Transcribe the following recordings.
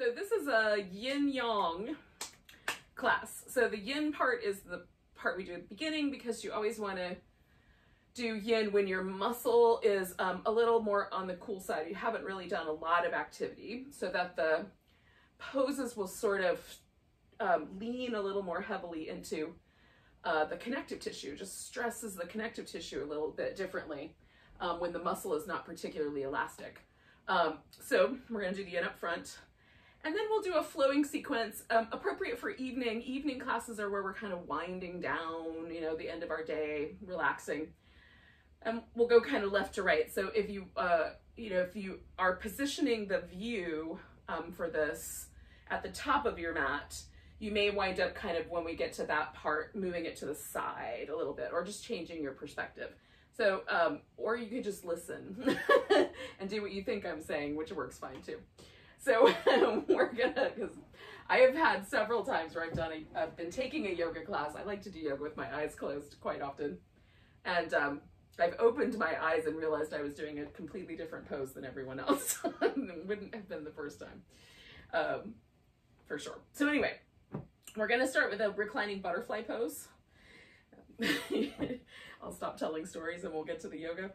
So this is a Yin Yang class. So the Yin part is the part we do at the beginning because you always want to do Yin when your muscle is a little more on the cool side. You haven't really done a lot of activity, so that the poses will sort of lean a little more heavily into the connective tissue, just stresses the connective tissue a little bit differently when the muscle is not particularly elastic. So we're going to do the Yin up front. And then we'll do a flowing sequence, appropriate for evening. Evening classes are where we're kind of winding down, you know, the end of our day, relaxing. And we'll go kind of left to right. So if you, if you are positioning the view for this at the top of your mat, you may wind up kind of, when we get to that part, moving it to the side a little bit, or just changing your perspective. So, or you could just listen and do what you think I'm saying, which works fine too. So we're gonna, because I have had several times where I've been taking a yoga class. I like to do yoga with my eyes closed quite often. And I've opened my eyes and realized I was doing a completely different pose than everyone else. It wouldn't have been the first time, for sure. So anyway, we're gonna start with a reclining butterfly pose. I'll stop telling stories and we'll get to the yoga.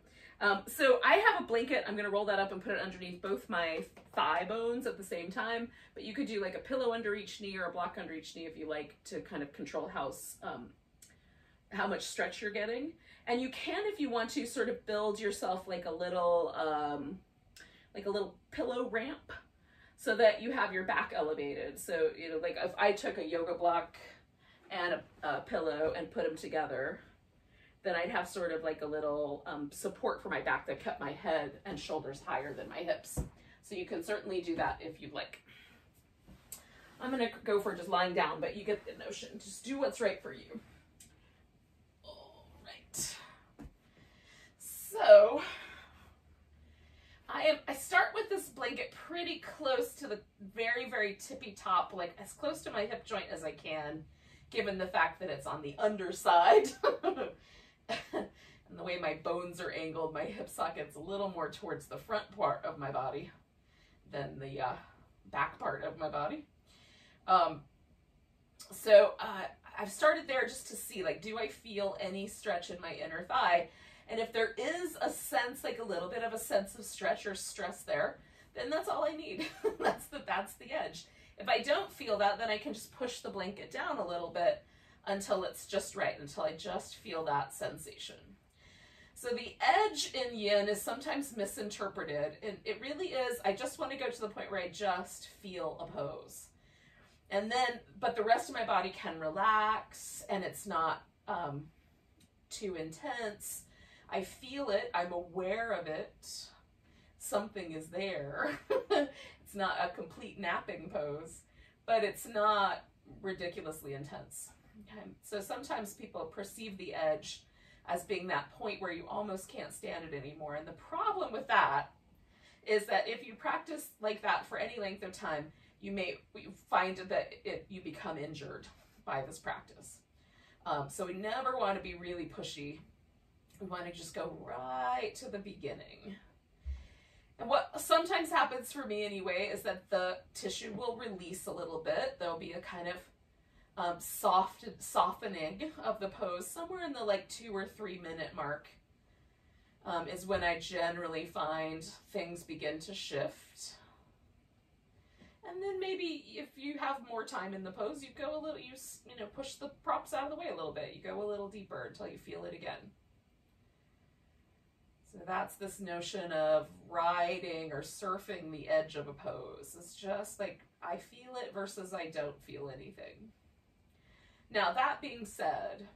So I have a blanket. I'm going to roll that up and put it underneath both my thigh bones at the same time, but you could do like a pillow under each knee or a block under each knee if you like to kind of control how much stretch you're getting. And you can, if you want to, sort of build yourself like a little pillow ramp so that you have your back elevated. So, you know, like if I took a yoga block and a pillow and put them together, then I'd have sort of like a little support for my back that kept my head and shoulders higher than my hips. So you can certainly do that if you'd like. I'm gonna go for just lying down, but you get the notion. Just do what's right for you. All right. So I start with this blanket pretty close to the very, very tippy top, like as close to my hip joint as I can, given the fact that it's on the underside. And the way my bones are angled, my hip socket's a little more towards the front part of my body than the back part of my body. So I've started there just to see, like, do I feel any stretch in my inner thigh? And if there is a sense, like a little bit of a sense of stretch or stress there, then that's all I need. That's the edge. If I don't feel that, then I can just push the blanket down a little bit until it's just right, until I just feel that sensation. So the edge in Yin is sometimes misinterpreted, and it really is, I just want to go to the point where I just feel a pose. And then, but the rest of my body can relax, and it's not too intense. I feel it, I'm aware of it, something is there. It's not a complete napping pose, but it's not ridiculously intense. Okay. So sometimes people perceive the edge as being that point where you almost can't stand it anymore. And the problem with that is that if you practice like that for any length of time, you may find that you become injured by this practice. So we never want to be really pushy. We want to just go right to the beginning. And what sometimes happens for me anyway is that the tissue will release a little bit. There'll be a kind of softening of the pose somewhere in the like 2 or 3 minute mark is when I generally find things begin to shift. And then maybe if you have more time in the pose, you go a little, you push the props out of the way a little bit. You go a little deeper until you feel it again. So that's this notion of riding or surfing the edge of a pose. It's just like I feel it versus I don't feel anything. Now, that being said,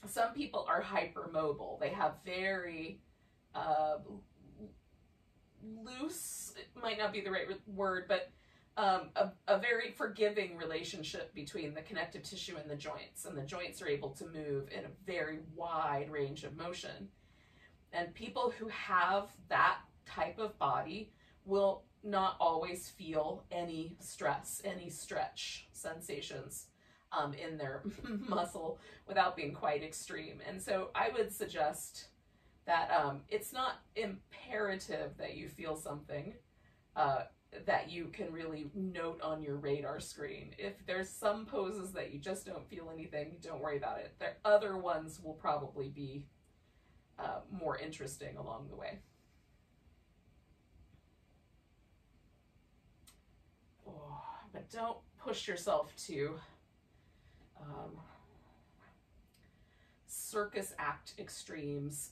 some people are hypermobile. They have very loose, it might not be the right word, but a very forgiving relationship between the connective tissue and the joints are able to move in a very wide range of motion. And people who have that type of body will not always feel any stress, any stretch sensations in their muscle without being quite extreme. And so I would suggest that it's not imperative that you feel something that you can really note on your radar screen. If there's some poses that you just don't feel anything, don't worry about it. The other ones will probably be more interesting along the way. Oh, but don't push yourself to circus act extremes.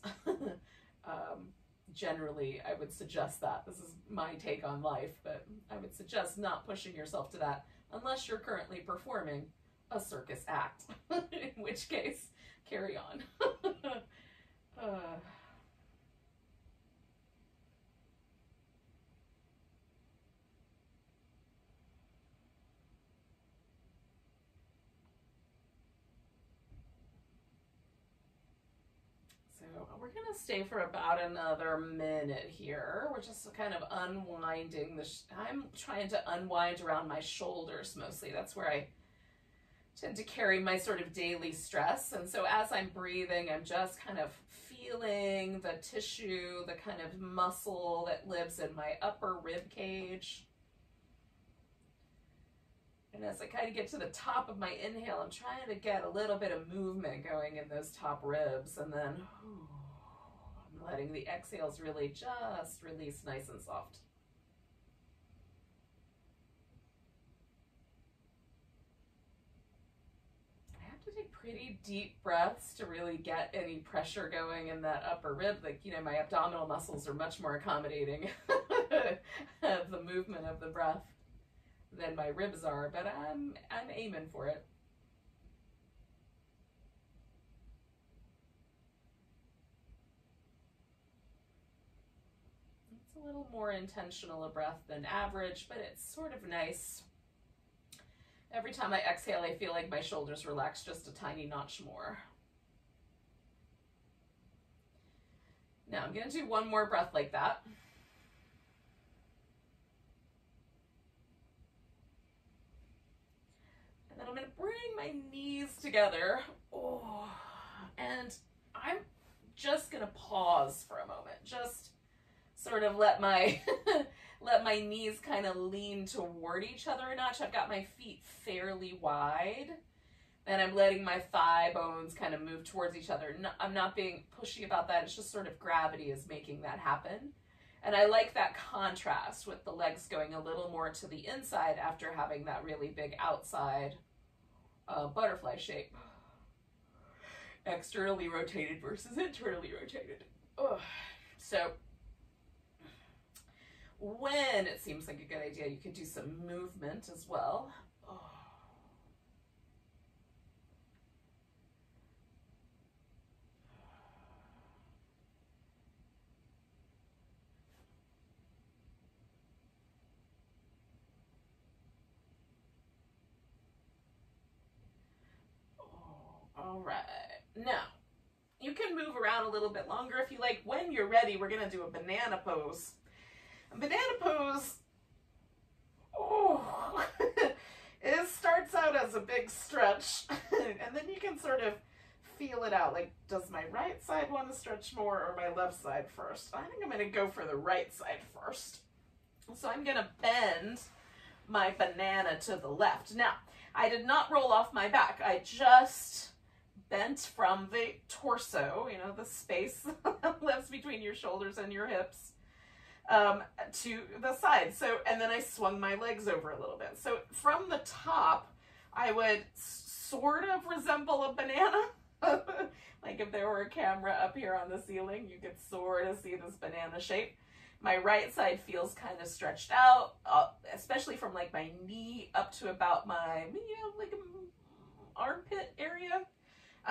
Generally, I would suggest that. This is my take on life, but I would suggest not pushing yourself to that unless you're currently performing a circus act, in which case, carry on. So we're gonna stay for about another minute here. We're just kind of unwinding I'm trying to unwind around my shoulders mostly. That's where I tend to carry my sort of daily stress. And so as I'm breathing, I'm just kind of feeling the tissue, the kind of muscle that lives in my upper rib cage. And as I kind of get to the top of my inhale, I'm trying to get a little bit of movement going in those top ribs. And then I'm letting the exhales really just release nice and soft. I have to take pretty deep breaths to really get any pressure going in that upper rib. Like, you know, my abdominal muscles are much more accommodating of the movement of the breath than my ribs are, but I'm aiming for it. It's a little more intentional a breath than average, but it's sort of nice. Every time I exhale, I feel like my shoulders relax just a tiny notch more. Now I'm going to do one more breath like that. Then I'm going to bring my knees together. Oh, and I'm just going to pause for a moment. Just sort of let my let my knees kind of lean toward each other a notch. I've got my feet fairly wide, and I'm letting my thigh bones kind of move towards each other. No, I'm not being pushy about that. It's just sort of gravity is making that happen. And I like that contrast with the legs going a little more to the inside after having that really big outside butterfly shape. Externally rotated versus internally rotated. Ugh. So when it seems like a good idea, you could do some movement as well. Oh. All right, now you can move around a little bit longer if you like. When you're ready, we're gonna do a banana pose. A banana pose, oh, it starts out as a big stretch, and then you can sort of feel it out. Like, does my right side want to stretch more or my left side first? I think I'm gonna go for the right side first. So I'm gonna bend my banana to the left. Now, I did not roll off my back. I just bent from the torso, you know, the space that lives between your shoulders and your hips, to the side. So, and then I swung my legs over a little bit. So from the top, I would sort of resemble a banana. Like if there were a camera up here on the ceiling, you could sort of see this banana shape. My right side feels kind of stretched out, especially from like my knee up to about my, you know, like armpit area.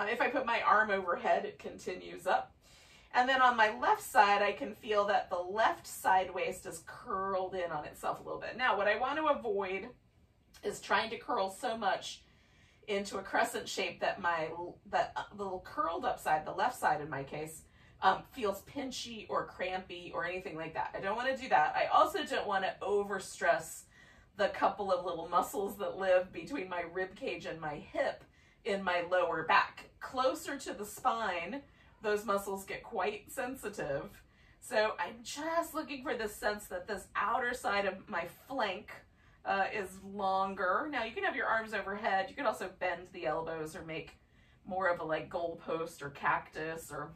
If I put my arm overhead, it continues up. And then on my left side, I can feel that the left side waist is curled in on itself a little bit. Now, what I want to avoid is trying to curl so much into a crescent shape that that little curled up side, the left side in my case, feels pinchy or crampy or anything like that. I don't want to do that. I also don't want to overstress the couple of little muscles that live between my rib cage and my hip in my lower back. Closer to the spine, those muscles get quite sensitive. So I'm just looking for this sense that this outer side of my flank is longer. Now you can have your arms overhead. You can also bend the elbows or make more of a like goalpost or cactus or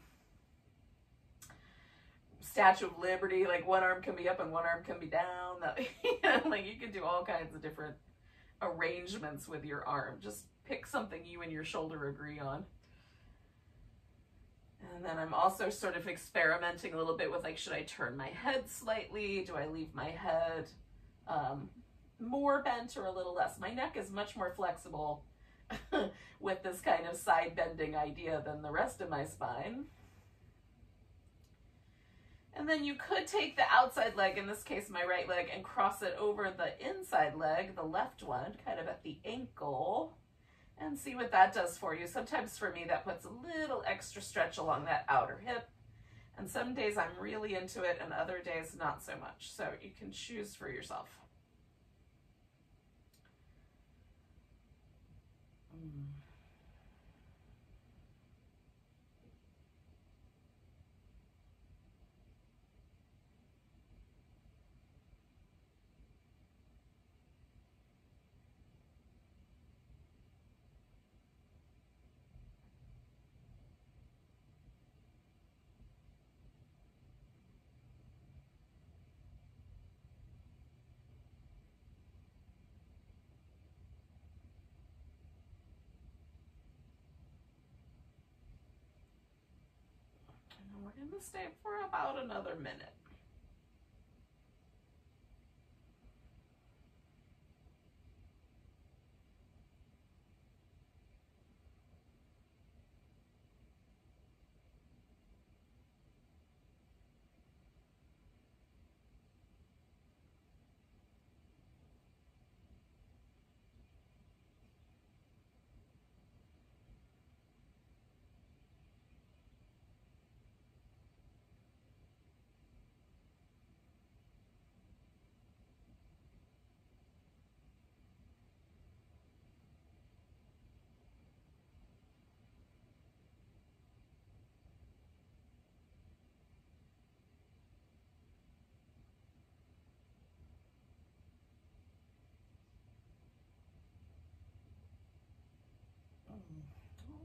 Statue of Liberty, like one arm can be up and one arm can be down. That, you know, like you can do all kinds of different arrangements with your arm. Just pick something you and your shoulder agree on. And then I'm also sort of experimenting a little bit with like, should I turn my head slightly? Do I leave my head more bent or a little less? My neck is much more flexible with this kind of side bending idea than the rest of my spine. And then you could take the outside leg, in this case my right leg, and cross it over the inside leg, the left one, kind of at the ankle, and see what that does for you. Sometimes for me that puts a little extra stretch along that outer hip, and some days I'm really into it and other days not so much. So you can choose for yourself. We're going to stay for about another minute.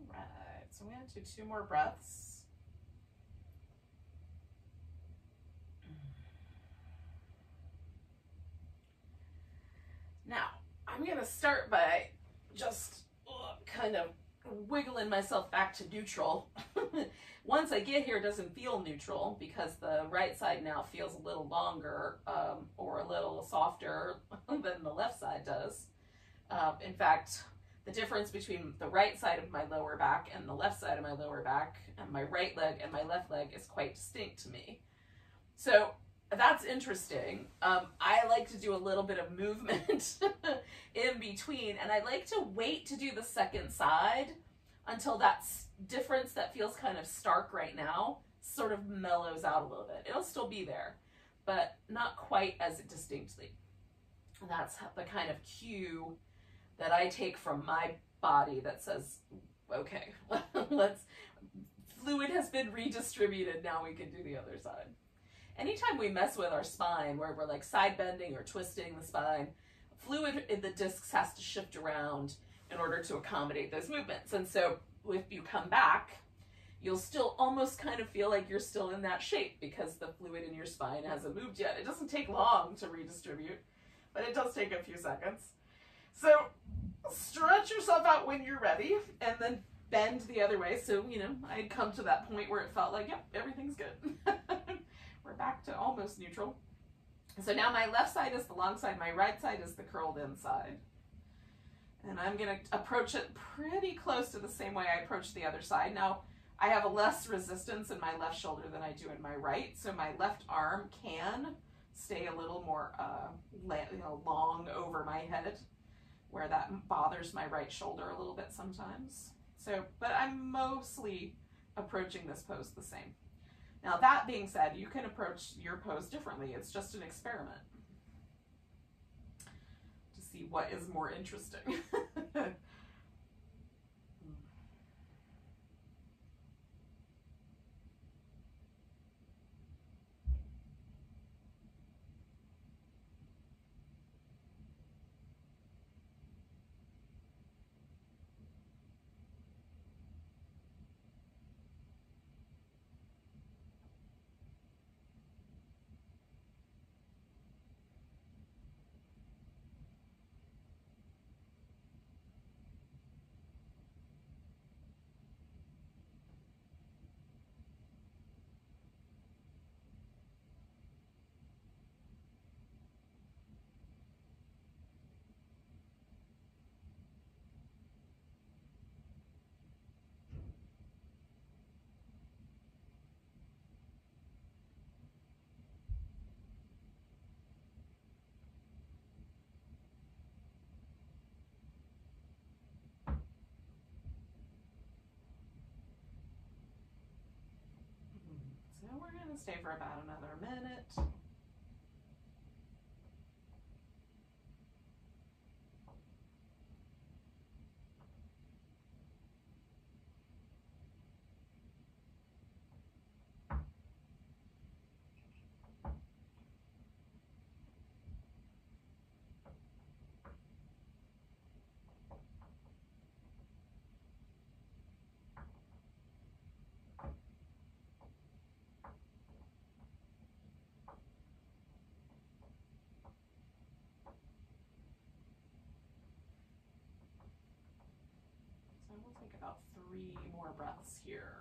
All right, so we're going to do 2 more breaths. Now, I'm going to start by just kind of wiggling myself back to neutral. Once I get here, it doesn't feel neutral because the right side now feels a little longer or a little softer than the left side does. In fact, the difference between the right side of my lower back and the left side of my lower back and my right leg and my left leg is quite distinct to me. So that's interesting. I like to do a little bit of movement in between, and I like to wait to do the second side until that difference that feels kind of stark right now sort of mellows out a little bit. It'll still be there, but not quite as distinctly. And that's the kind of cue that I take from my body that says, okay, fluid has been redistributed, now we can do the other side. Anytime we mess with our spine, where we're like side bending or twisting the spine, fluid in the discs has to shift around in order to accommodate those movements. And so if you come back, you'll still almost kind of feel like you're still in that shape because the fluid in your spine hasn't moved yet. It doesn't take long to redistribute, but it does take a few seconds. So stretch yourself out when you're ready and then bend the other way. So, you know, I'd come to that point where it felt like, yep, everything's good. We're back to almost neutral. So now my left side is the long side, my right side is the curled in side. And I'm going to approach it pretty close to the same way I approach the other side. Now, I have a less resistance in my left shoulder than I do in my right, so my left arm can stay a little more long over my head, where that bothers my right shoulder a little bit sometimes. So, but I'm mostly approaching this pose the same. Now, that being said, you can approach your pose differently. It's just an experiment to see what is more interesting. we're going to stay for about another minute. We'll take about 3 more breaths here.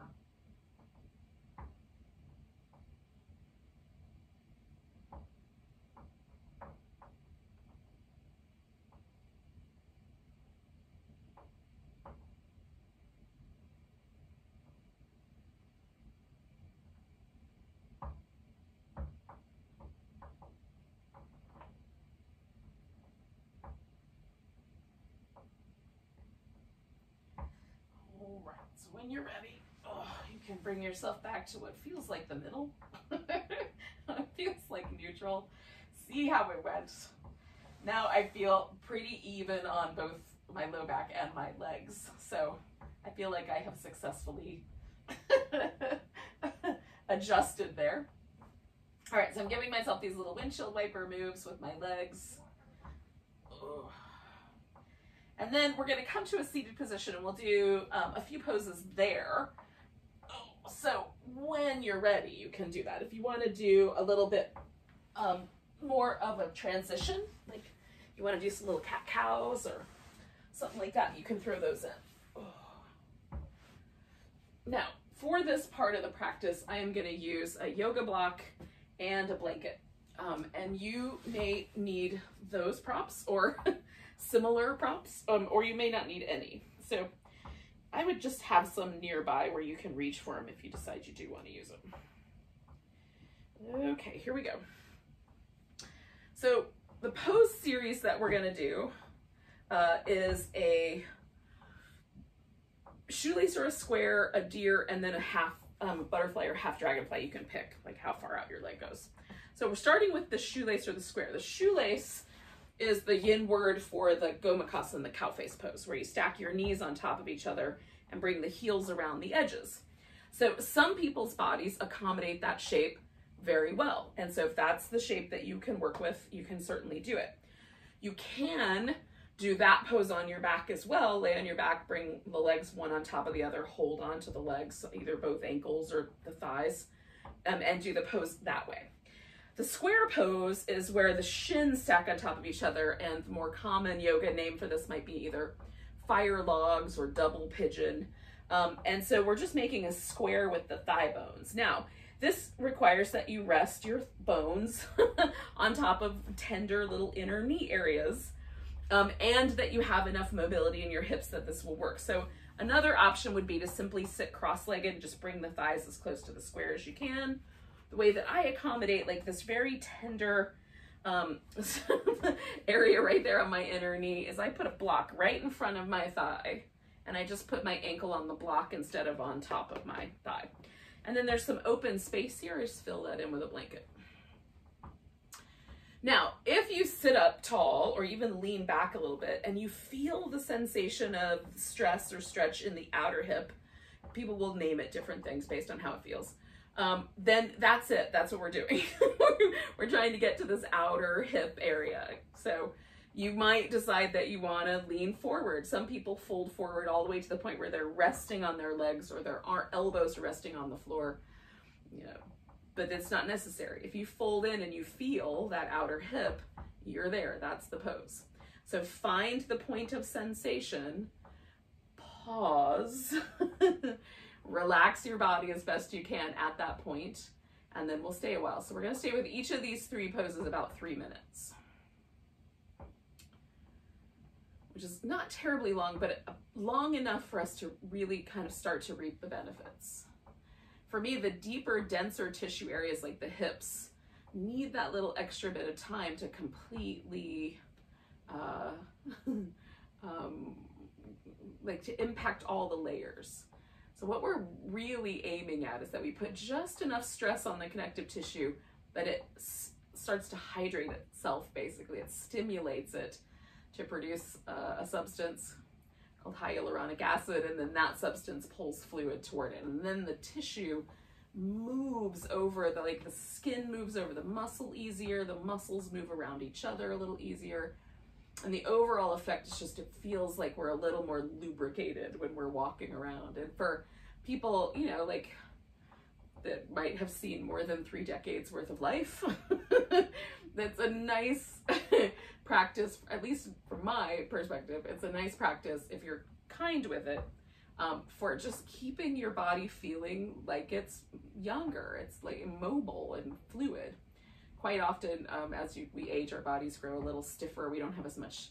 All right, so when you're ready, you can bring yourself back to what feels like the middle. It feels like neutral. See how it went. Now I feel pretty even on both my low back and my legs. So I feel like I have successfully adjusted there. All right, so I'm giving myself these little windshield wiper moves with my legs. Ugh. And then we're going to come to a seated position and we'll do a few poses there. So when you're ready, you can do that. If you want to do a little bit more of a transition, like you want to do some little cat-cows or something like that, you can throw those in. Now, for this part of the practice, I am going to use a yoga block and a blanket. And you may need those props or similar props, or you may not need any. So I would just have some nearby where you can reach for them if you decide you do want to use them. Okay, here we go. So the pose series that we're going to do is a shoelace or a square, a deer, and then a half butterfly or half dragonfly. You can pick like how far out your leg goes. So we're starting with the shoelace or the square. The shoelace is the yin word for the gomakasa, the cow face pose, where you stack your knees on top of each other and bring the heels around the edges. So some people's bodies accommodate that shape very well. And so if that's the shape that you can work with, you can certainly do it. You can do that pose on your back as well. Lay on your back, bring the legs one on top of the other, hold on to the legs, either both ankles or the thighs, and do the pose that way. The square pose is where the shins stack on top of each other, and the more common yoga name for this might be either fire logs or double pigeon. And so we're just making a square with the thigh bones. Now, this requires that you rest your bones on top of tender little inner knee areas, and that you have enough mobility in your hips that this will work. So another option would be to simply sit cross-legged and just bring the thighs as close to the square as you can. The way that I accommodate like this very tender area right there on my inner knee is I put a block right in front of my thigh, and I just put my ankle on the block instead of on top of my thigh. And then there's some open space here. I just fill that in with a blanket. Now, if you sit up tall or even lean back a little bit and you feel the sensation of stress or stretch in the outer hip, people will name it different things based on how it feels. Then that's it. That's what we're doing. We're trying to get to this outer hip area. So you might decide that you want to lean forward. Some people fold forward all the way to the point where they're resting on their legs or their elbows are resting on the floor. You know, but it's not necessary. If you fold in and you feel that outer hip, you're there. That's the pose. So find the point of sensation, pause, relax your body as best you can at that point, and then we'll stay a while. So we're going to stay with each of these 3 poses about 3 minutes, which is not terribly long, but long enough for us to really kind of start to reap the benefits. For me, the deeper, denser tissue areas like the hips need that little extra bit of time to completely, like to impact all the layers. So what we're really aiming at is that we put just enough stress on the connective tissue that it starts to hydrate itself, basically. It stimulates it to produce a substance called hyaluronic acid, and then that substance pulls fluid toward it. And then the tissue moves over, the skin moves over the muscle easier, the muscles move around each other a little easier. And the overall effect is just, it feels like we're a little more lubricated when we're walking around. And for people, you know, like that might have seen more than 3 decades worth of life, that's a nice practice, at least from my perspective. It's a nice practice if you're kind with it, for just keeping your body feeling like it's younger. It's like mobile and fluid. Quite often, as we age, our bodies grow a little stiffer. We don't have as much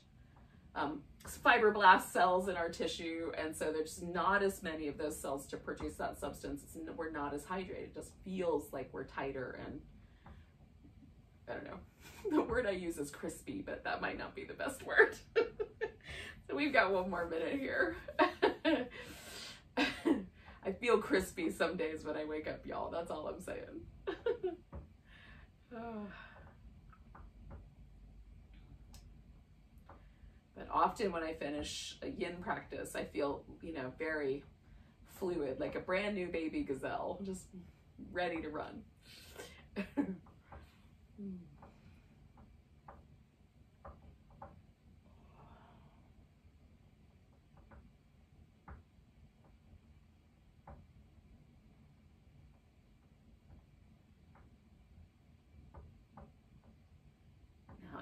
fibroblast cells in our tissue, and so there's not as many of those cells to produce that substance. We're not as hydrated. It just feels like we're tighter, and I don't know. The word I use is crispy, but that might not be the best word. So we've got 1 more minute here. I feel crispy some days when I wake up, y'all. That's all I'm saying. But often when I finish a yin practice, I feel, you know, very fluid, like a brand new baby gazelle, just ready to run.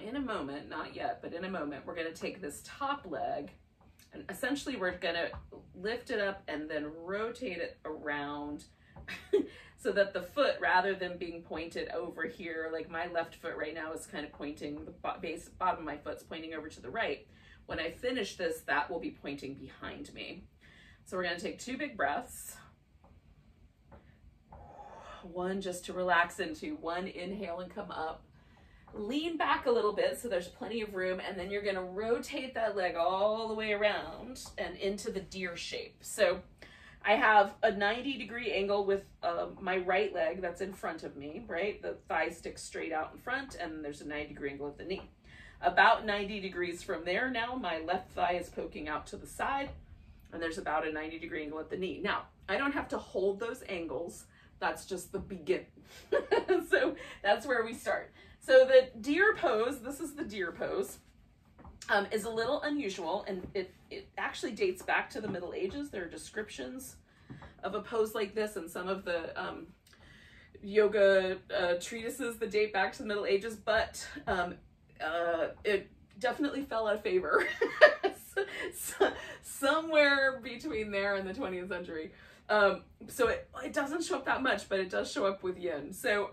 In a moment, not yet, but in a moment, we're going to take this top leg, and essentially we're going to lift it up and then rotate it around so that the foot, rather than being pointed over here, like my left foot right now is kind of pointing, the bottom of my foot's pointing over to the right. When I finish this, that will be pointing behind me. So we're going to take 2 big breaths. 1 just to relax into, 1 inhale and come up. Lean back a little bit so there's plenty of room, and then you're going to rotate that leg all the way around and into the deer shape. So I have a 90-degree angle with my right leg that's in front of me, right? The thigh sticks straight out in front, and there's a 90-degree angle at the knee. About 90 degrees from there now, my left thigh is poking out to the side, and there's about a 90-degree angle at the knee. Now, I don't have to hold those angles. That's just the beginning. So that's where we start. So the deer pose, this is the deer pose, is a little unusual, and it actually dates back to the Middle Ages. There are descriptions of a pose like this in some of the yoga treatises that date back to the Middle Ages, but it definitely fell out of favor somewhere between there and the 20th century. So it doesn't show up that much, but it does show up with yin. So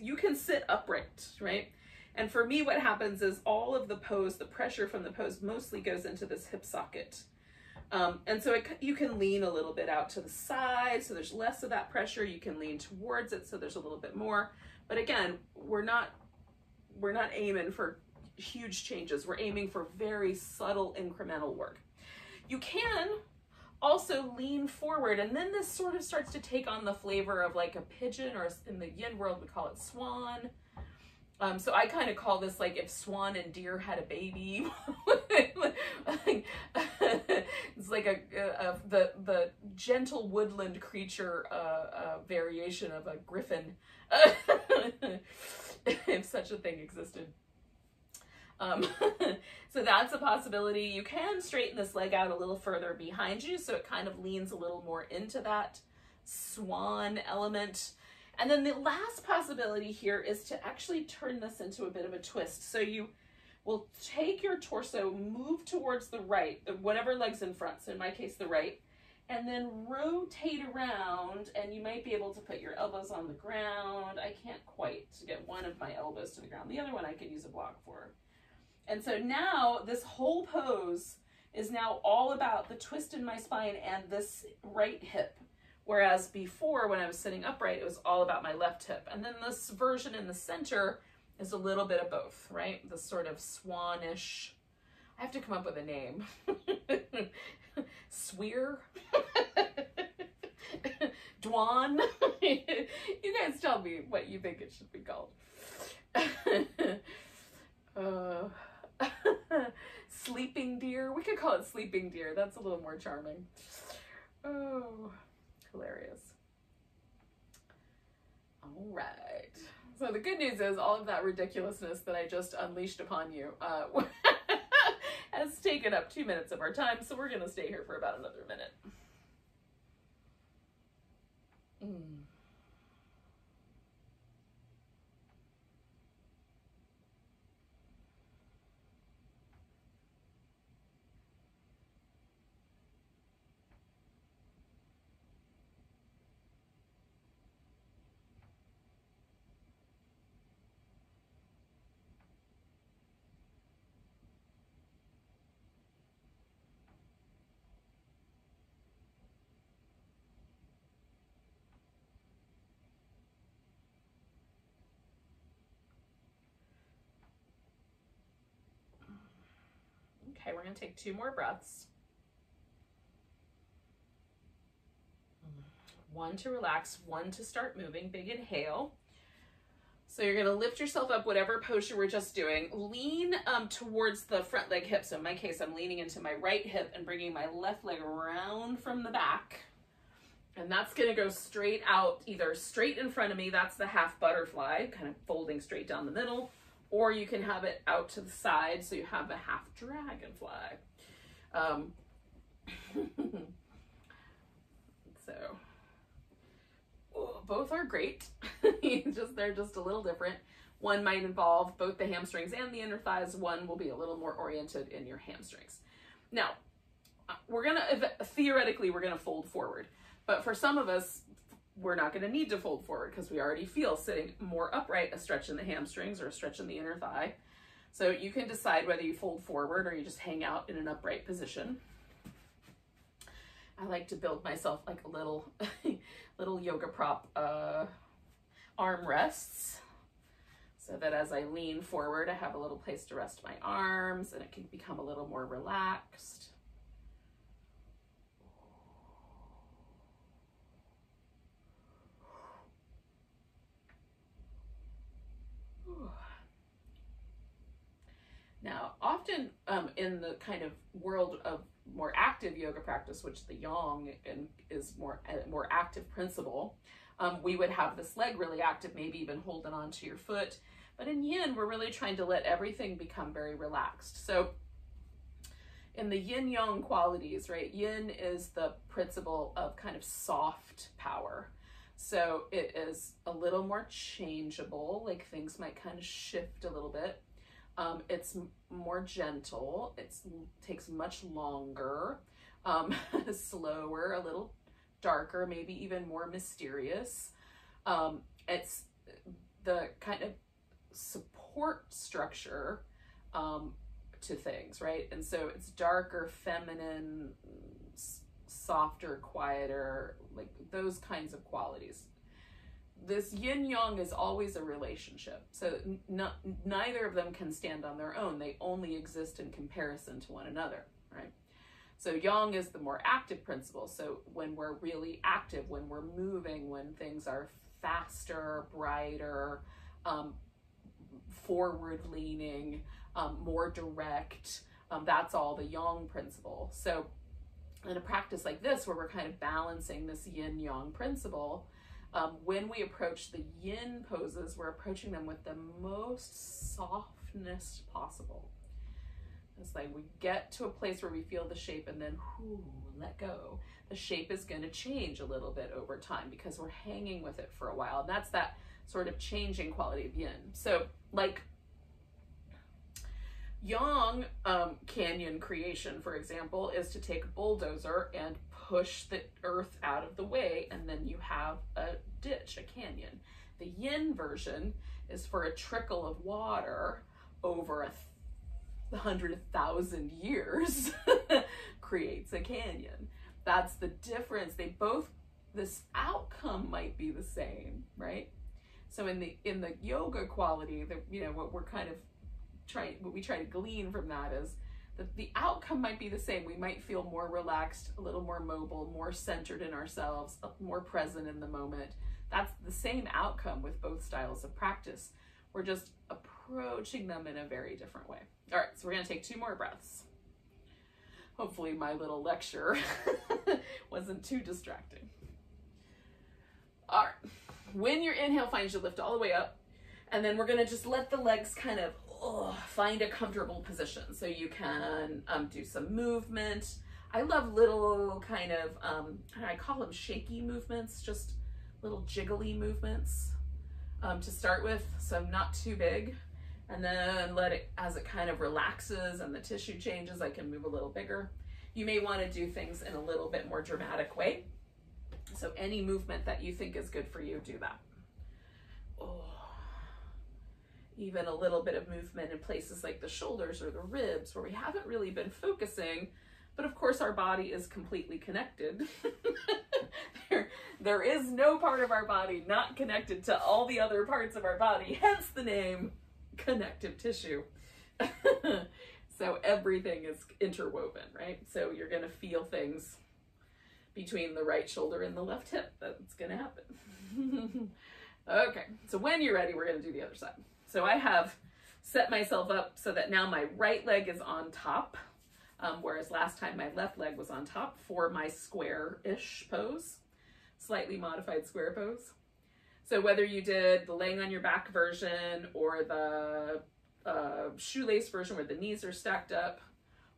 you can sit upright, right? And for me, what happens is all of the pose, the pressure from the pose mostly goes into this hip socket. And so you can lean a little bit out to the side, so there's less of that pressure. You can lean towards it, so there's a little bit more. But again, we're not aiming for huge changes. We're aiming for very subtle incremental work. You can also lean forward, and then this sort of starts to take on the flavor of like a pigeon, or in the yin world we call it swan. So I kind of call this like if swan and deer had a baby. It's like the gentle woodland creature variation of a griffin, if such a thing existed. So that's a possibility. You can straighten this leg out a little further behind you, so it kind of leans a little more into that swan element. And then the last possibility here is to actually turn this into a bit of a twist. So you will take your torso, move towards the right, whatever leg's in front, so in my case the right, and then rotate around, and you might be able to put your elbows on the ground. I can't quite get one of my elbows to the ground. The other one I could use a block for. And so now this whole pose is now all about the twist in my spine and this right hip. Whereas before, when I was sitting upright, it was all about my left hip. And then this version in the center is a little bit of both, right? This sort of swanish, I have to come up with a name. Swear? Dwan. You guys tell me what you think it should be called. Sleeping deer. We could call it sleeping deer. That's a little more charming. Oh, hilarious. All right. So the good news is all of that ridiculousness that I just unleashed upon you has taken up 2 minutes of our time. So we're going to stay here for about another minute. Okay, we're going to take 2 more breaths. 1 to relax, 1 to start moving. Big inhale. So you're going to lift yourself up, whatever pose you were just doing. Lean towards the front leg hip. So in my case, I'm leaning into my right hip and bringing my left leg around from the back. And that's going to go straight out, either straight in front of me. That's the half butterfly, kind of folding straight down the middle. Or you can have it out to the side, so you have a half dragonfly. So, both are great. They're just a little different. One might involve both the hamstrings and the inner thighs. One will be a little more oriented in your hamstrings. Now, theoretically, we're gonna fold forward. But for some of us, we're not going to need to fold forward because we already feel sitting more upright, a stretch in the hamstrings or a stretch in the inner thigh. So you can decide whether you fold forward or you just hang out in an upright position. I like to build myself like a little, little yoga prop arm rests so that as I lean forward, I have a little place to rest my arms and it can become a little more relaxed. Now, often in the kind of world of more active yoga practice, which the Yang is a more active principle, we would have this leg really active, maybe even holding on to your foot. But in Yin, we're really trying to let everything become very relaxed. So in the Yin Yang qualities, right, Yin is the principle of kind of soft power. So it is a little more changeable, like things might kind of shift a little bit. It's more gentle, it takes much longer, slower, a little darker, maybe even more mysterious. It's the kind of support structure to things, right? And so it's darker, feminine, softer, quieter, like those kinds of qualities. This yin yang is always a relationship. So neither of them can stand on their own. They only exist in comparison to one another, right? So yang is the more active principle. So when we're really active, when we're moving, when things are faster, brighter, forward leaning, more direct, that's all the yang principle. So in a practice like this, where we're kind of balancing this yin yang principle, when we approach the yin poses, we're approaching them with the most softness possible. It's like we get to a place where we feel the shape and then whoo, let go. The shape is going to change a little bit over time because we're hanging with it for a while. And that's that sort of changing quality of yin. So like yang canyon creation, for example, is to take a bulldozer and push the earth out of the way, and then you have a ditch, a canyon. The yin version is for a trickle of water over 100,000 years creates a canyon. That's the difference. They both, this outcome might be the same, right? So in the yoga quality, what we're kind of what we try to glean from that is The outcome might be the same. We might feel more relaxed, a little more mobile, more centered in ourselves, more present in the moment. That's the same outcome with both styles of practice. We're just approaching them in a very different way. All right, so we're gonna take 2 more breaths. Hopefully my little lecture wasn't too distracting. All right, when your inhale finds you, lift all the way up, and then we're gonna just let the legs kind of find a comfortable position. So you can do some movement. I love little kind of, I call them shaky movements, just little jiggly movements to start with, so not too big. And then let it, as it kind of relaxes and the tissue changes, I can move a little bigger. You may want to do things in a little bit more dramatic way. So any movement that you think is good for you, do that. Oh. Even a little bit of movement in places like the shoulders or the ribs where we haven't really been focusing, but of course our body is completely connected. there is no part of our body not connected to all the other parts of our body, hence the name connective tissue. So everything is interwoven, right? So you're gonna feel things between the right shoulder and the left hip. That's gonna happen. Okay, so when you're ready, we're gonna do the other side. So I have set myself up so that now my right leg is on top, whereas last time my left leg was on top for my square-ish pose, slightly modified square pose. So whether you did the laying on your back version or the shoelace version where the knees are stacked up,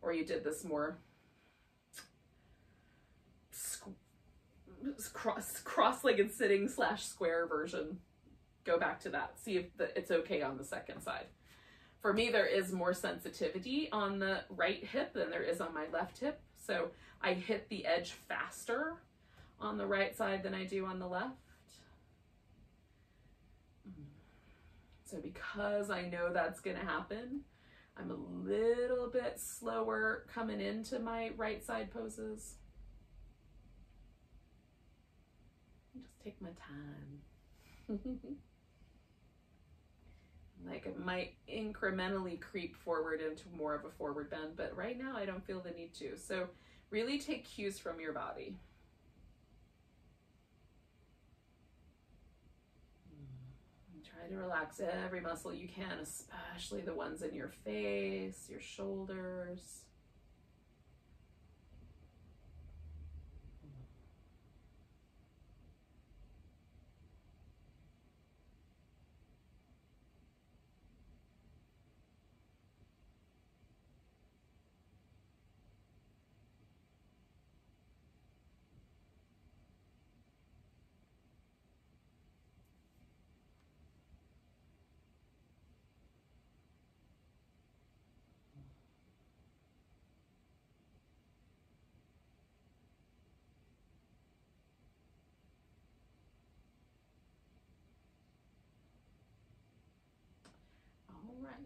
or you did this more cross-legged sitting / square version, go back to that. See if it's okay on the second side. For me, there is more sensitivity on the right hip than there is on my left hip. So I hit the edge faster on the right side than I do on the left. So because I know that's gonna happen, I'm a little bit slower coming into my right side poses. Just take my time. Like it might incrementally creep forward into more of a forward bend, but right now I don't feel the need to. So really take cues from your body. And try to relax every muscle you can, especially the ones in your face, your shoulders.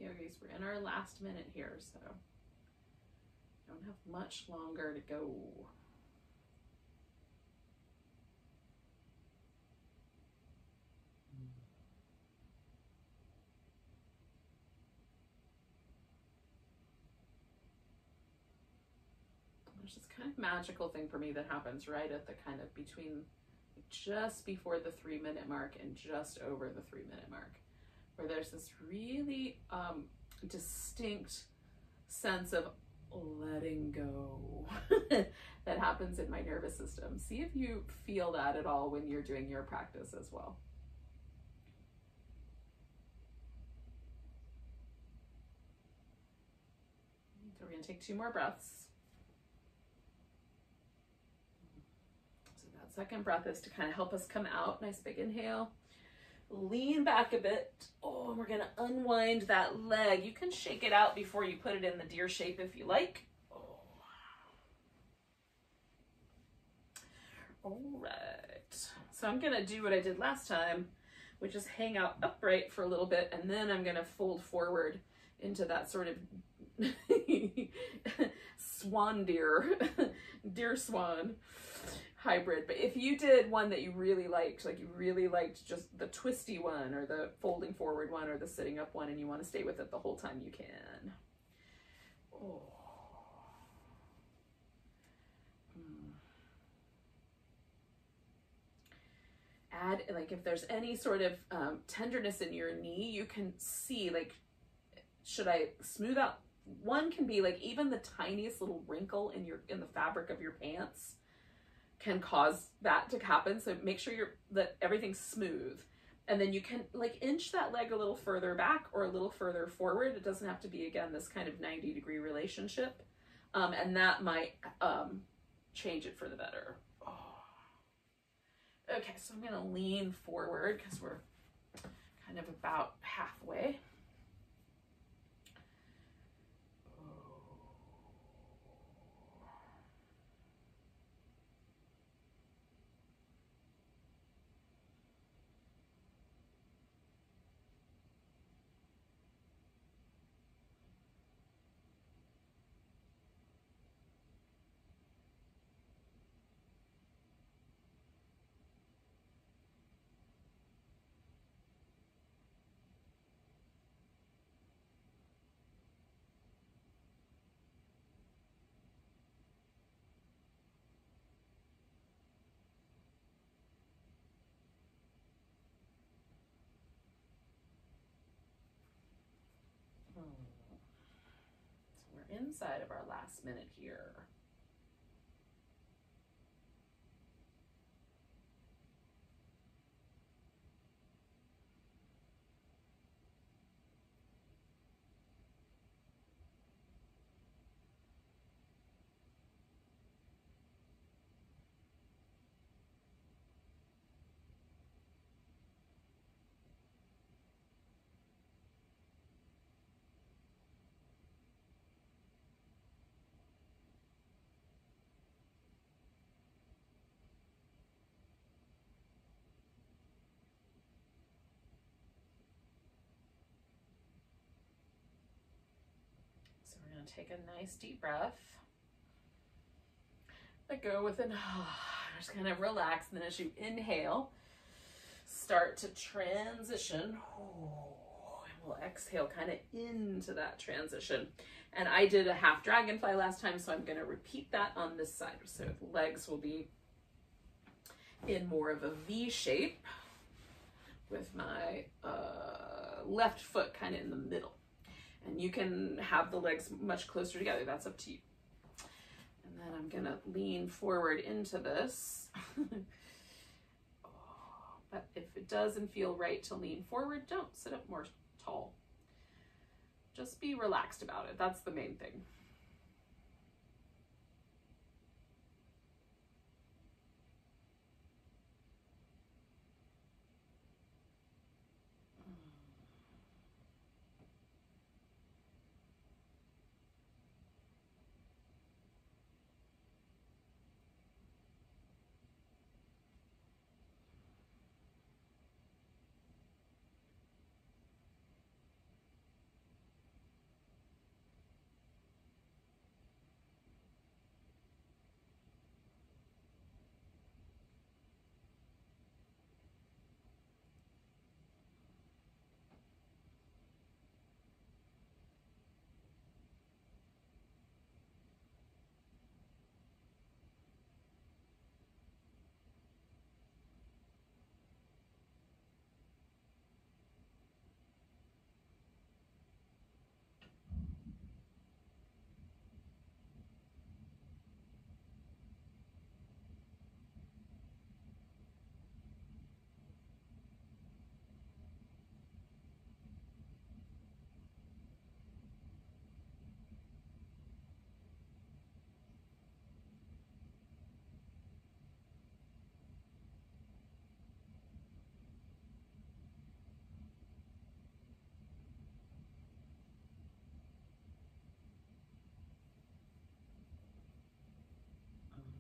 Yogis, we're in our last minute here, so don't have much longer to go. There's this kind of magical thing for me that happens right at the kind of between, just before the 3-minute mark and just over the 3-minute mark, where there's this really distinct sense of letting go that happens in my nervous system. See if you feel that at all when you're doing your practice as well. So we're going to take 2 more breaths. So that second breath is to kind of help us come out. Nice big inhale. Lean back a bit. Oh, and we're gonna unwind that leg. You can shake it out before you put it in the deer shape if you like. Oh. All right. So I'm gonna do what I did last time, which is hang out upright for a little bit, and then I'm gonna fold forward into that sort of swan deer, deer swan hybrid. But if you did one that you really liked, like you really liked just the twisty one or the folding forward one or the sitting up one, and you want to stay with it the whole time, you can. Oh. like if there's any sort of tenderness in your knee, you can see like, should I smooth out? One can be like even the tiniest little wrinkle in the fabric of your pants can cause that to happen. So make sure that everything's smooth. And then you can like inch that leg a little further back or a little further forward. It doesn't have to be, again, this kind of 90-degree relationship. And that might change it for the better. Oh. Okay, so I'm gonna lean forward because we're kind of about halfway. So we're inside of our last minute here. So we're going to take a nice deep breath. Let go with an, just kind of relax. And then as you inhale, start to transition. And we'll exhale kind of into that transition. And I did a half dragonfly last time, so I'm going to repeat that on this side. So the legs will be in more of a V shape with my left foot kind of in the middle. And you can have the legs much closer together. That's up to you. And then I'm gonna lean forward into this. But if it doesn't feel right to lean forward, don't sit up more tall. Just be relaxed about it. That's the main thing.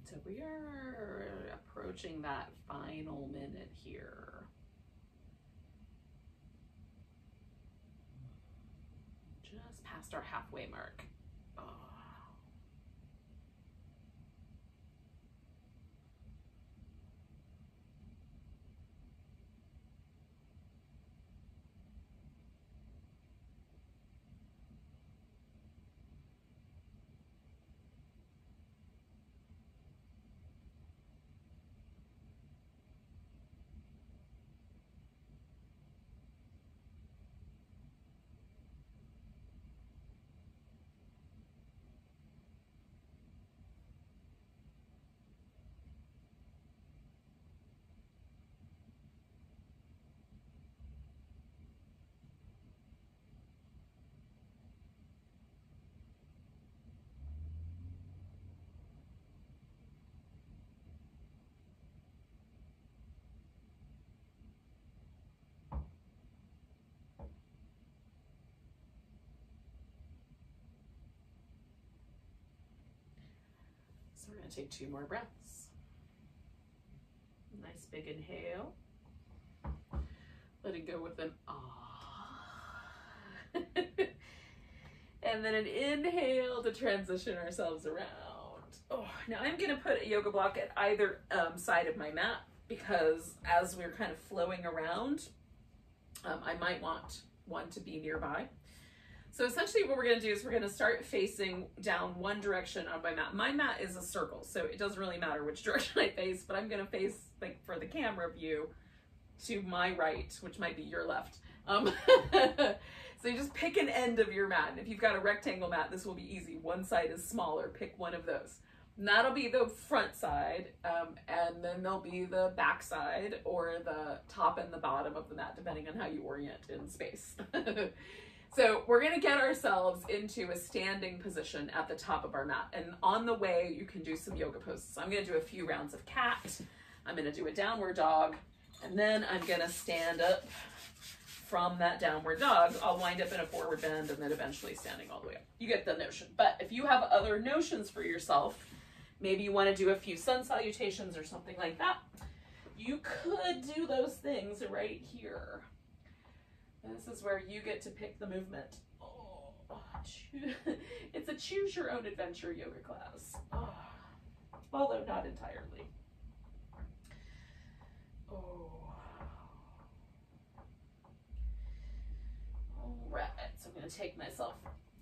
So we are approaching that final minute here. Just past our halfway mark. Oh. So we're going to take 2 more breaths. Nice big inhale. Letting go with an ah. And then an inhale to transition ourselves around. Oh, now I'm going to put a yoga block at either side of my mat because as we're kind of flowing around, I might want one to be nearby. So essentially what we're going to do is we're going to start facing down one direction on my mat. My mat is a circle, so it doesn't really matter which direction I face, but I'm going to face, like for the camera view, to my right, which might be your left. So you just pick an end of your mat. And if you've got a rectangle mat, this will be easy. One side is smaller. Pick one of those. And that'll be the front side, and then there'll be the back side or the top and the bottom of the mat, depending on how you orient in space. So we're going to get ourselves into a standing position at the top of our mat. And on the way, you can do some yoga poses. So I'm going to do a few rounds of cat. I'm going to do a downward dog. And then I'm going to stand up from that downward dog. I'll wind up in a forward bend and then eventually standing all the way up. You get the notion. But if you have other notions for yourself, maybe you want to do a few sun salutations or something like that, you could do those things right here. And this is where you get to pick the movement. Oh, it's a choose your own adventure yoga class. Oh, although not entirely. Oh. All right, so I'm going to take myself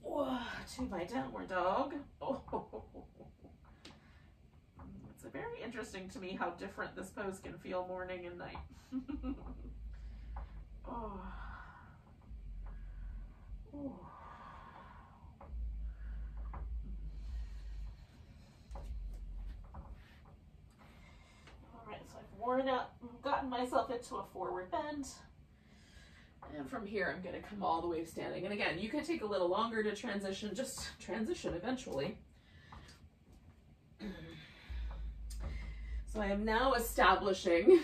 to my downward dog. Oh. It's very interesting to me how different this pose can feel morning and night. Oh. Ooh. All right, so I've worn out, gotten myself into a forward bend. And from here, I'm going to come all the way standing. And again, you could take a little longer to transition, just transition eventually. So I am now establishing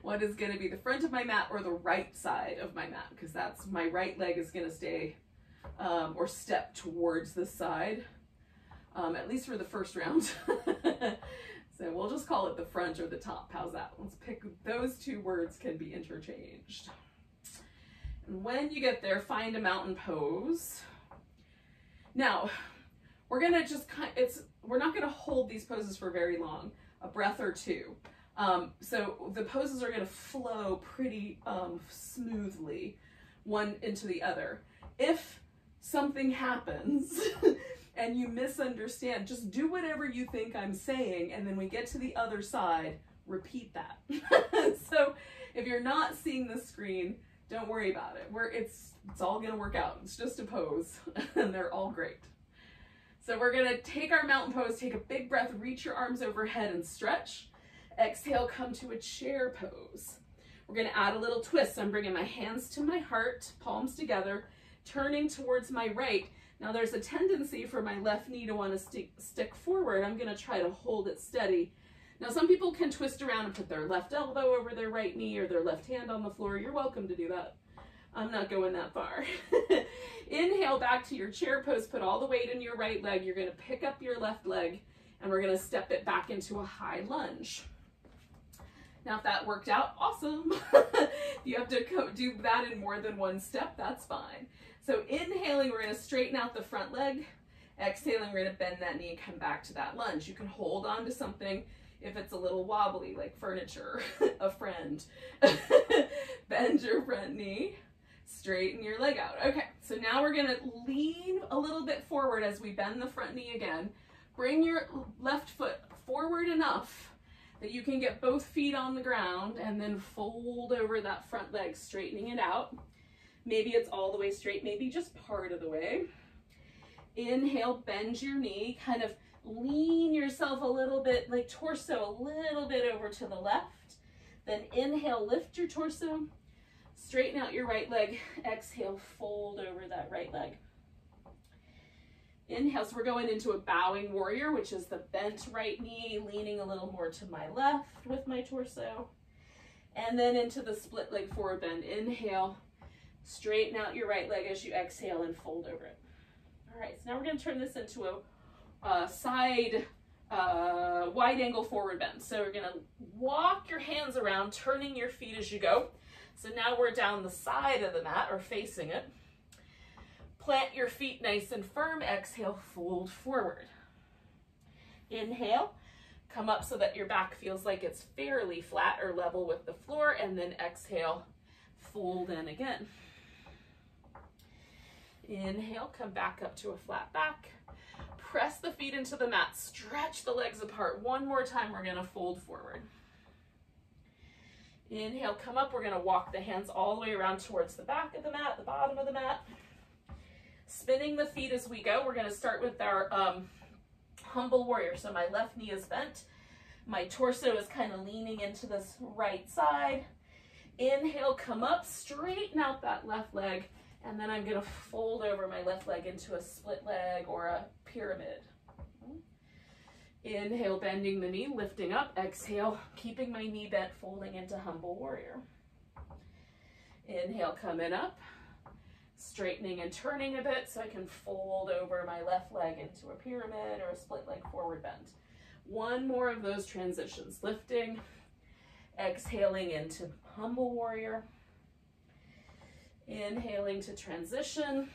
what is going to be the front of my mat or the right side of my mat, because that's my right leg is going to stay or step towards the side, at least for the first round. So we'll just call it the front or the top. How's that? Let's pick, those 2 words can be interchanged. And when you get there, find a mountain pose. Now, we're going to just we're not going to hold these poses for very long. A breath or 2. So the poses are going to flow pretty smoothly one into the other. If something happens and you misunderstand, just do whatever you think I'm saying, and then we get to the other side, repeat that. So if you're not seeing the screen, don't worry about it. It's all going to work out. It's just a pose, and they're all great. So we're going to take our mountain pose, take a big breath, reach your arms overhead and stretch. Exhale, come to a chair pose. We're going to add a little twist. So I'm bringing my hands to my heart, palms together, turning towards my right. Now there's a tendency for my left knee to want to stick forward. I'm going to try to hold it steady. Now some people can twist around and put their left elbow over their right knee or their left hand on the floor. You're welcome to do that. I'm not going that far. Inhale back to your chair pose. Put all the weight in your right leg. You're going to pick up your left leg and we're going to step it back into a high lunge. Now, if that worked out, awesome. If you have to do that in more than one step, that's fine. So inhaling, we're going to straighten out the front leg. Exhaling, we're going to bend that knee and come back to that lunge. You can hold on to something if it's a little wobbly, like furniture, a friend. Bend your front knee. Straighten your leg out. Okay, so now we're going to lean a little bit forward as we bend the front knee again. Bring your left foot forward enough that you can get both feet on the ground and then fold over that front leg, straightening it out. Maybe it's all the way straight, maybe just part of the way. Inhale, bend your knee, kind of lean yourself a little bit, like torso a little bit over to the left. Then inhale, lift your torso. Straighten out your right leg. Exhale, fold over that right leg. Inhale, so we're going into a bowing warrior, which is the bent right knee, leaning a little more to my left with my torso. And then into the split leg forward bend. Inhale, straighten out your right leg as you exhale and fold over it. All right, so now we're going to turn this into a side wide angle forward bend. So we're gonna walk your hands around, turning your feet as you go. So now we're down the side of the mat or facing it. Plant your feet nice and firm. Exhale, fold forward. Inhale, come up so that your back feels like it's fairly flat or level with the floor, and then exhale, fold in again. Inhale, come back up to a flat back. Press the feet into the mat, stretch the legs apart. One more time, we're gonna fold forward. Inhale, come up, we're gonna walk the hands all the way around towards the back of the mat, the bottom of the mat. Spinning the feet as we go. We're gonna start with our humble warrior. So my left knee is bent. My torso is kind of leaning into this right side. Inhale, come up, straighten out that left leg, and then I'm gonna fold over my left leg into a split leg or a pyramid. Inhale, bending the knee, lifting up. Exhale, keeping my knee bent, folding into humble warrior. Inhale, coming up, straightening and turning a bit so I can fold over my left leg into a pyramid or a split leg forward bend. One more of those transitions, lifting, exhaling into humble warrior, inhaling to transition,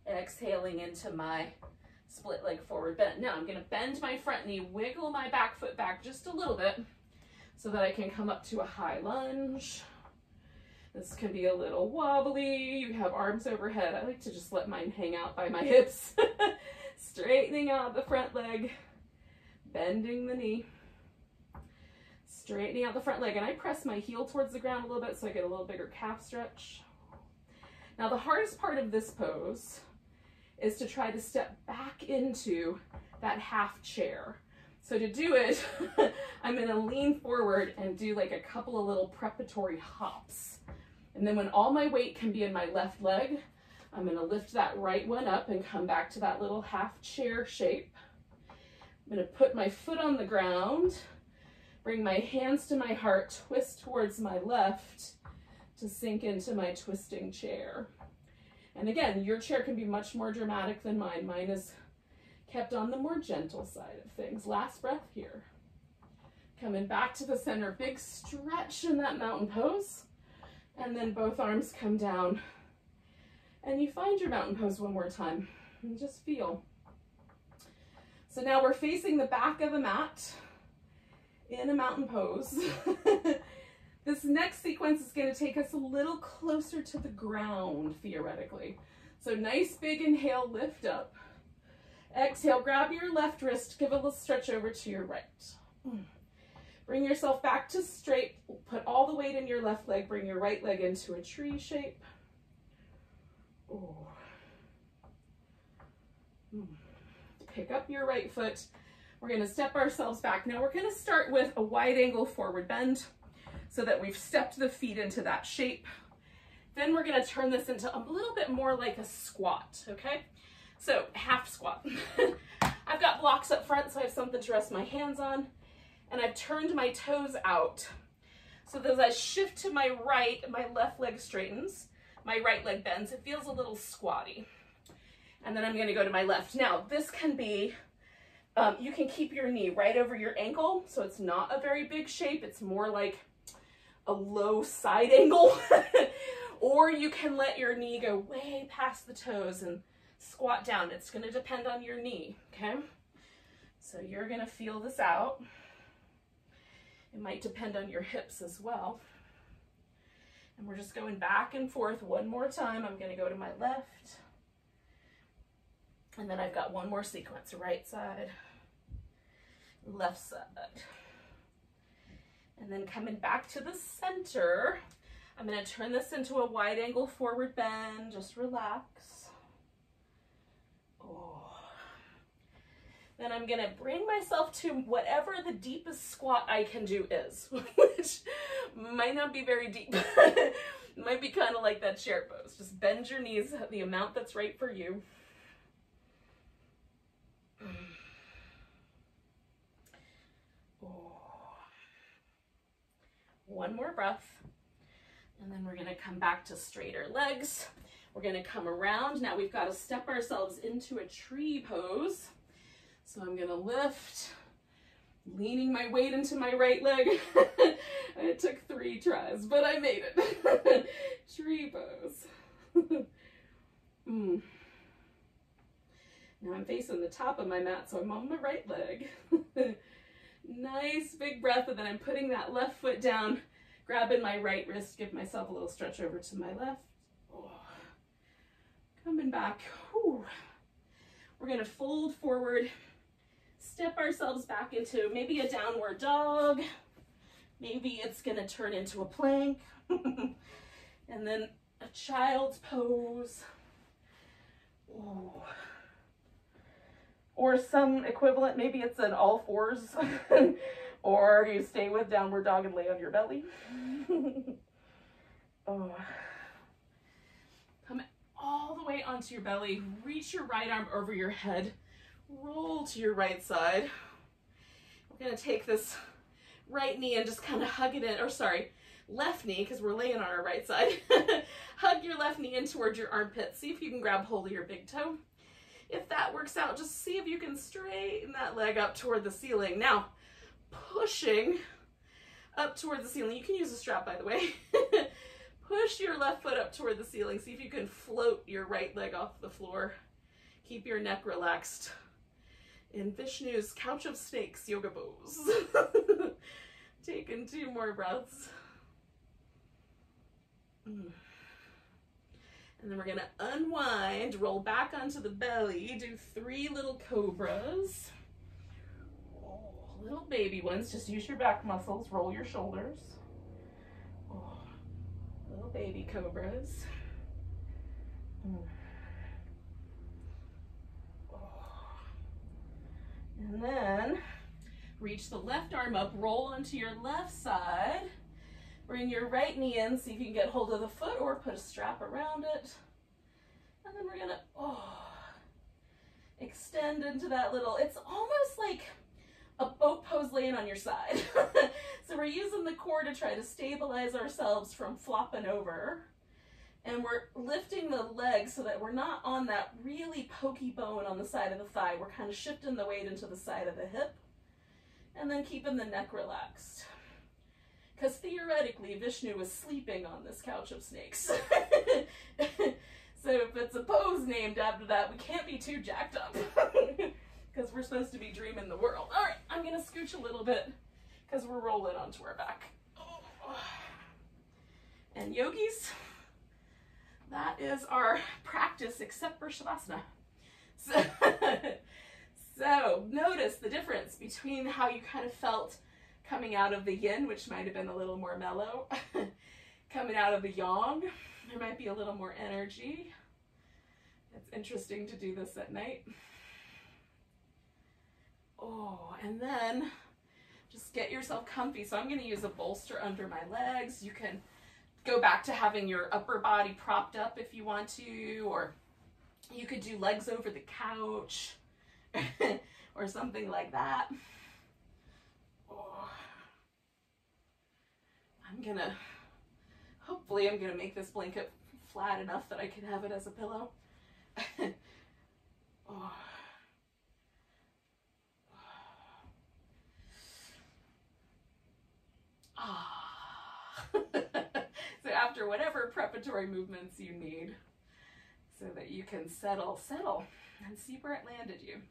exhaling into my split leg forward bend. Now I'm going to bend my front knee, wiggle my back foot back just a little bit so that I can come up to a high lunge. This can be a little wobbly. You have arms overhead. I like to just let mine hang out by my hips. Straightening out the front leg, bending the knee, straightening out the front leg, and I press my heel towards the ground a little bit so I get a little bigger calf stretch. Now the hardest part of this pose is to try to step back into that half chair. So to do it, I'm gonna lean forward and do like a couple of little preparatory hops. And then when all my weight can be in my left leg, I'm gonna lift that right one up and come back to that little half chair shape. I'm gonna put my foot on the ground, bring my hands to my heart, twist towards my left to sink into my twisting chair. And again, your chair can be much more dramatic than mine. Mine is kept on the more gentle side of things. Last breath here. Coming back to the center, big stretch in that mountain pose. And then both arms come down. And you find your mountain pose one more time. And just feel. So now we're facing the back of the mat in a mountain pose. This next sequence is going to take us a little closer to the ground, theoretically. So nice big inhale, lift up. Exhale, grab your left wrist, give a little stretch over to your right. Bring yourself back to straight, put all the weight in your left leg, bring your right leg into a tree shape. Pick up your right foot. We're going to step ourselves back. Now we're going to start with a wide angle forward bend so that we've stepped the feet into that shape. Then we're going to turn this into a little bit more like a squat, okay? So half squat. I've got blocks up front so I have something to rest my hands on, and I've turned my toes out. So that as I shift to my right, my left leg straightens, my right leg bends. It feels a little squatty. And then I'm going to go to my left. Now this can be, you can keep your knee right over your ankle, so it's not a very big shape. It's more like a low side angle. Or you can let your knee go way past the toes and squat down. It's going to depend on your knee, okay? So you're going to feel this out. It might depend on your hips as well. And we're just going back and forth one more time. I'm going to go to my left. And then I've got one more sequence, right side, left side. And then coming back to the center, I'm going to turn this into a wide angle forward bend. Just relax. Then I'm going to bring myself to whatever the deepest squat I can do is, which might not be very deep. It might be kind of like that chair pose. Just bend your knees the amount that's right for you. One more breath, and then we're going to come back to straighter legs. We're going to come around. Now we've got to step ourselves into a tree pose. So I'm going to lift, Leaning my weight into my right leg. It took 3 tries, but I made it. Tree pose. Now I'm facing the top of my mat, so I'm on my right leg. Nice big breath, and then I'm putting that left foot down, grabbing my right wrist, give myself a little stretch over to my left. Oh. Coming back. Whew. We're gonna fold forward, step ourselves back into maybe a downward dog. Maybe it's gonna turn into a plank. And then a child's pose. Ooh. Or some equivalent, maybe it's an all fours, or you stay with downward dog and lay on your belly. Oh. Come all the way onto your belly, reach your right arm over your head, roll to your right side. We're gonna take this right knee and just kind of hug it in, or sorry, left knee, because we're laying on our right side. Hug your left knee in towards your armpit. See if you can grab hold of your big toe. If that works out, just see if you can straighten that leg up toward the ceiling. Now, pushing up toward the ceiling. You can use a strap, by the way. Push your left foot up toward the ceiling. See if you can float your right leg off the floor. Keep your neck relaxed. In Vishnu's couch of snakes yoga pose. Taking 2 more breaths. And then we're gonna unwind, roll back onto the belly, do 3 little cobras. Oh, little baby ones, just use your back muscles, roll your shoulders. Oh, little baby cobras. Oh. And then reach the left arm up, roll onto your left side. Bring your right knee in, see if you can get hold of the foot or put a strap around it. And then we're gonna, extend into that little, it's almost like a boat pose laying on your side. So we're using the core to try to stabilize ourselves from flopping over. And we're lifting the legs so that we're not on that really pokey bone on the side of the thigh. We're kind of shifting the weight into the side of the hip. And then keeping the neck relaxed. Because theoretically, Vishnu was sleeping on this couch of snakes. So if it's a pose named after that, we can't be too jacked up. Because we're supposed to be dreaming the world. All right, I'm going to scooch a little bit because we're rolling onto our back. And yogis, that is our practice except for Shavasana. So notice the difference between how you kind of felt coming out of the yin, which might have been a little more mellow. Coming out of the yang, there might be a little more energy. It's interesting to do this at night. Oh, and then just get yourself comfy. So I'm going to use a bolster under my legs. You can go back to having your upper body propped up if you want to, or you could do legs over the couch or something like that. Hopefully I'm gonna make this blanket flat enough that I can have it as a pillow. Oh. Ah. So after whatever preparatory movements you need, so that you can settle, and see where it landed you.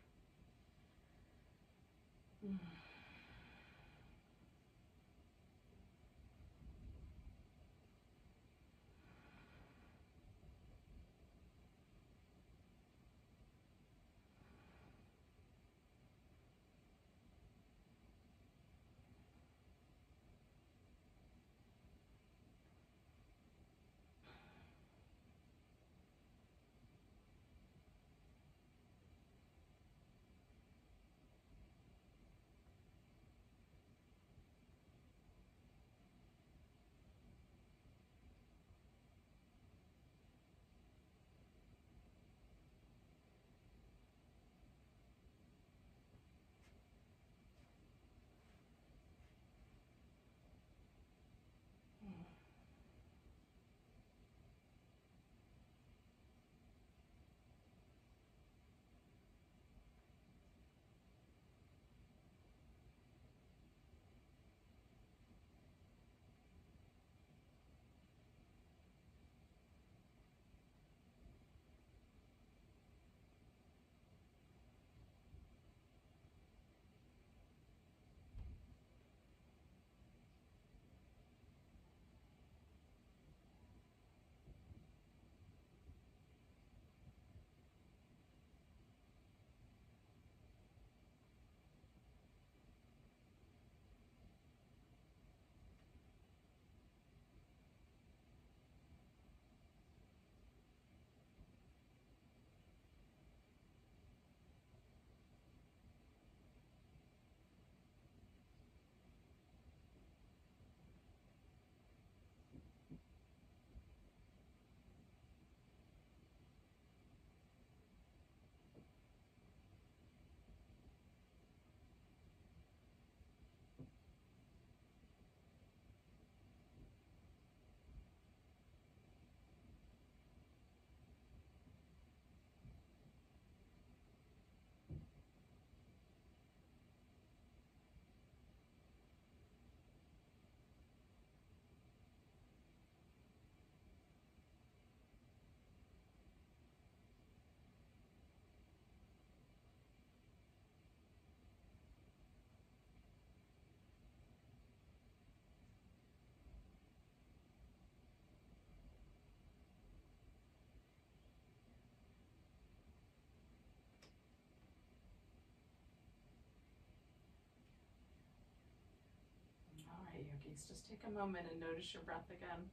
yogis, just take a moment and notice your breath again.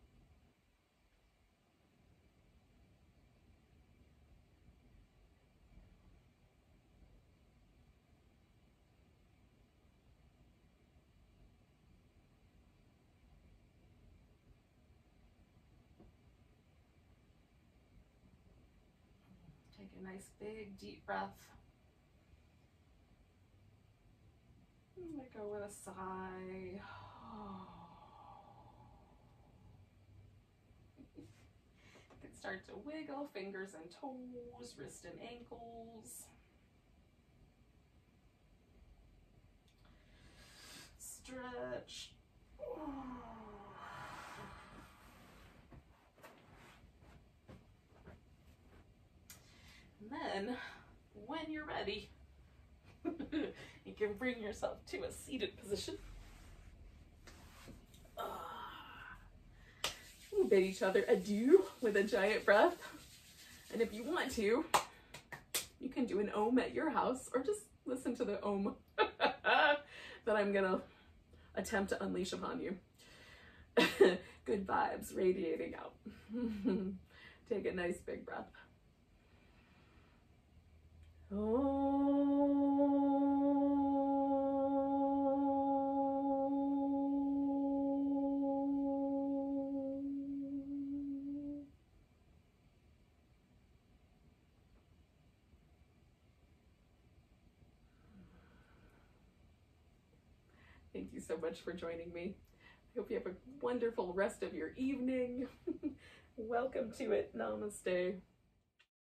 Take a nice big deep breath. Let go with a sigh. You can start to wiggle fingers and toes, wrists and ankles. Stretch. And then, when you're ready, you can bring yourself to a seated position. We'll bid each other adieu with a giant breath. And if you want to, you can do an om at your house, or just listen to the om that I'm gonna attempt to unleash upon you. Good vibes radiating out. Take a nice big breath. Thank you so much for joining me. I hope you have a wonderful rest of your evening. Welcome to it. Namaste.